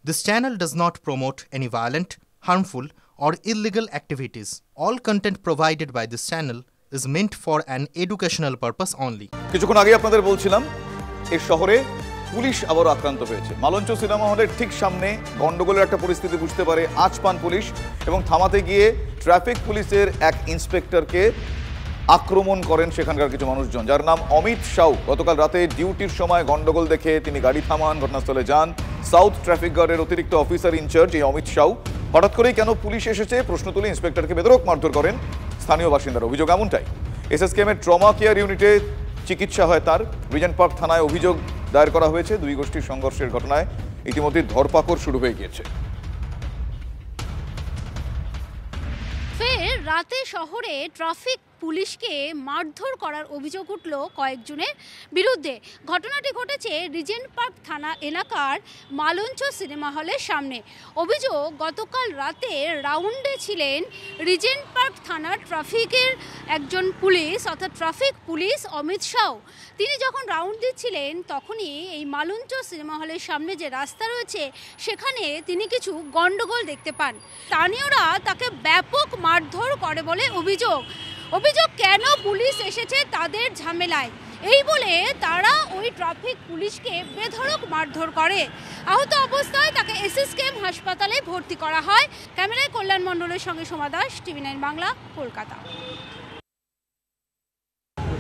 This channel does not promote any violent, harmful, or illegal activities. All content provided by this channel is meant for an educational purpose only. কিছুক্ষণ আগে আপনাদের বলছিলাম এই শহরে police আবার আক্রান্ত হয়েছে। মালঞ্চ সিনেমা হলের ঠিক সামনে গন্ডগোলের একটা পরিস্থিতি বুঝতে পারে আচপান পুলিশ এবং থামাতে গিয়ে ট্রাফিক পুলিশের এক ইন্সপেক্টরকে আক্রমণ করেন সেখানকার কিছু মানুষজন, যার নাম অমিত সাউ। গতকাল রাতে ডিউটির সময় গন্ডগোল দেখে তিনি গাড়ি থামান, ঘটনাস্থলে যান। সাউথ ট্রাফিক গার্ডের অতিরিক্ত অফিসার ইনচার্জ এই অমিত সাউ হঠাৎ করেই কেন পুলিশ এসেছে প্রশ্ন তুলে ইন্সপেক্টরকে বেধড়ক মারধর করেন স্থানীয় বাসিন্দার। অভিযোগ এমনটাই। এসএসকেএমের ট্রমা কেয়ার ইউনিটে চিকিৎসা হয় তার। রিজেন্ট পার্ক থানায় অভিযোগ দায়ের করা হয়েছে। দুই গোষ্ঠীর সংঘর্ষের ঘটনায় ইতিমধ্যে ধরপাকড় শুরু হয়ে গিয়েছে। ফের রাতে শহরে ট্রাফিক পুলিশকে মারধর করার অভিযোগ উঠল কয়েকজনের বিরুদ্ধে। ঘটনাটি ঘটেছে রিজেন্ট পার্ক থানা এলাকার মালঞ্চ সিনেমা হলের সামনে। অভিযোগ, গতকাল রাতে রাউন্ডে ছিলেন রিজেন্ট পার্ক থানার ট্রাফিকের একজন পুলিশ অর্থাৎ ট্রাফিক পুলিশ অমিত সাউ। তিনি যখন রাউন্ড দিচ্ছিলেন তখনই এই মালঞ্চ সিনেমা হলের সামনে যে রাস্তা রয়েছে সেখানে তিনি কিছু গন্ডগোল দেখতে পান। স্থানীয়রা তাকে ব্যাপক মারধর করে বলে অভিযোগ। কেন পুলিশ এসেছে তাদের ঝামেলায়, এই বলে তারা ওই ট্রাফিক পুলিশকে বেধড়ক মারধর করে। আহত অবস্থায় তাকে এসএসকেএম হাসপাতালে ভর্তি করা হয়। ক্যামেরায় কল্যাণ মণ্ডলের সঙ্গে সোমা দাস, টিভি9 বাংলা, কলকাতা।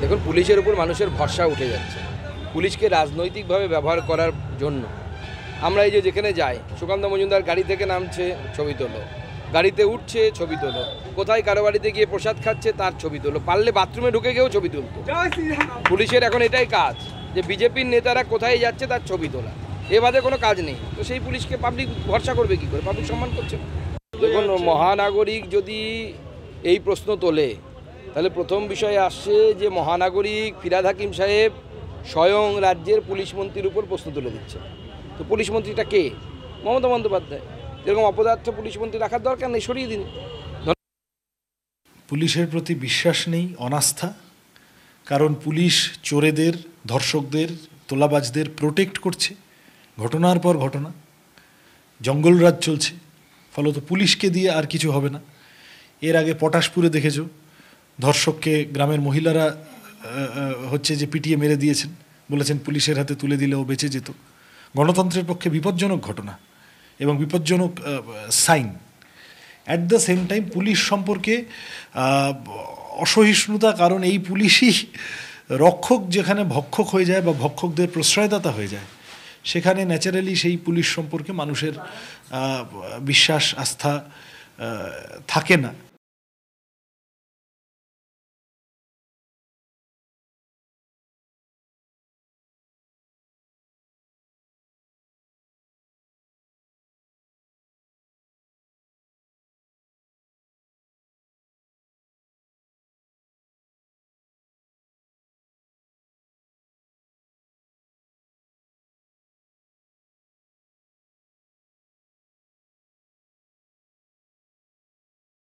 দেখুন, পুলিশের উপর মানুষের ভরসা উঠে যাচ্ছে। পুলিশকে রাজনৈতিকভাবে ব্যবহার করার জন্য আমরা এই যে যেখানে যাই, সুকান্ত মজুমদার গাড়ি থেকে নামছে, ছবি তোলো, গাড়িতে উঠছে, ছবি তোলো, কোথায় কারো বাড়িতে গিয়ে প্রসাদ খাচ্ছে তার ছবি তোলো, পারলে বাথরুমে ঢুকে গিয়েও ছবি তুলতো। পুলিশের এখন এটাই কাজ যে বিজেপির নেতারা কোথায় যাচ্ছে তার ছবি তোলা, এ বাদে কোনো কাজ নেই। তো সেই পুলিশকে পাবলিক ভরসা করবে কী করে? পাবলিক সম্মান করছে। দেখুন, মহানাগরিক যদি এই প্রশ্ন তোলে তাহলে প্রথম বিষয়ে আসছে যে মহানাগরিক ফিরহাদ হাকিম সাহেব স্বয়ং রাজ্যের পুলিশ মন্ত্রীর উপর প্রশ্ন তুলে দিচ্ছে। তো পুলিশ মন্ত্রীটা কে? মমতা বন্দ্যোপাধ্যায়। যেরকম অপদার্থ পুলিশ মন্ত্রী রাখার দরকার নেই, সরিয়ে দিন। পুলিশের প্রতি বিশ্বাস নেই, অনাস্থা। কারণ পুলিশ চোরেদের, ধর্ষকদের, তোলাবাজদের প্রোটেক্ট করছে ঘটনার পর ঘটনা। জঙ্গলরাজ চলছে, ফলত পুলিশকে দিয়ে আর কিছু হবে না। এর আগে পটাশপুরে দেখেছ, ধর্ষককে গ্রামের মহিলারা হচ্ছে যে পিটিয়ে মেরে দিয়েছেন, বলেছেন পুলিশের হাতে তুলে দিলেও বেঁচে যেত। গণতন্ত্রের পক্ষে বিপজ্জনক ঘটনা এবং বিপজ্জনক sign. At the same time police সম্পর্কে অসহিষ্ণুতা, কারণ এই পুলিশই রক্ষক যেখানে ভক্ষক হয়ে যায় বা ভক্ষকদের প্রশ্রয়দাতা হয়ে যায়, সেখানে ন্যাচারালি সেই পুলিশ সম্পর্কে মানুষের বিশ্বাস, আস্থা থাকে না।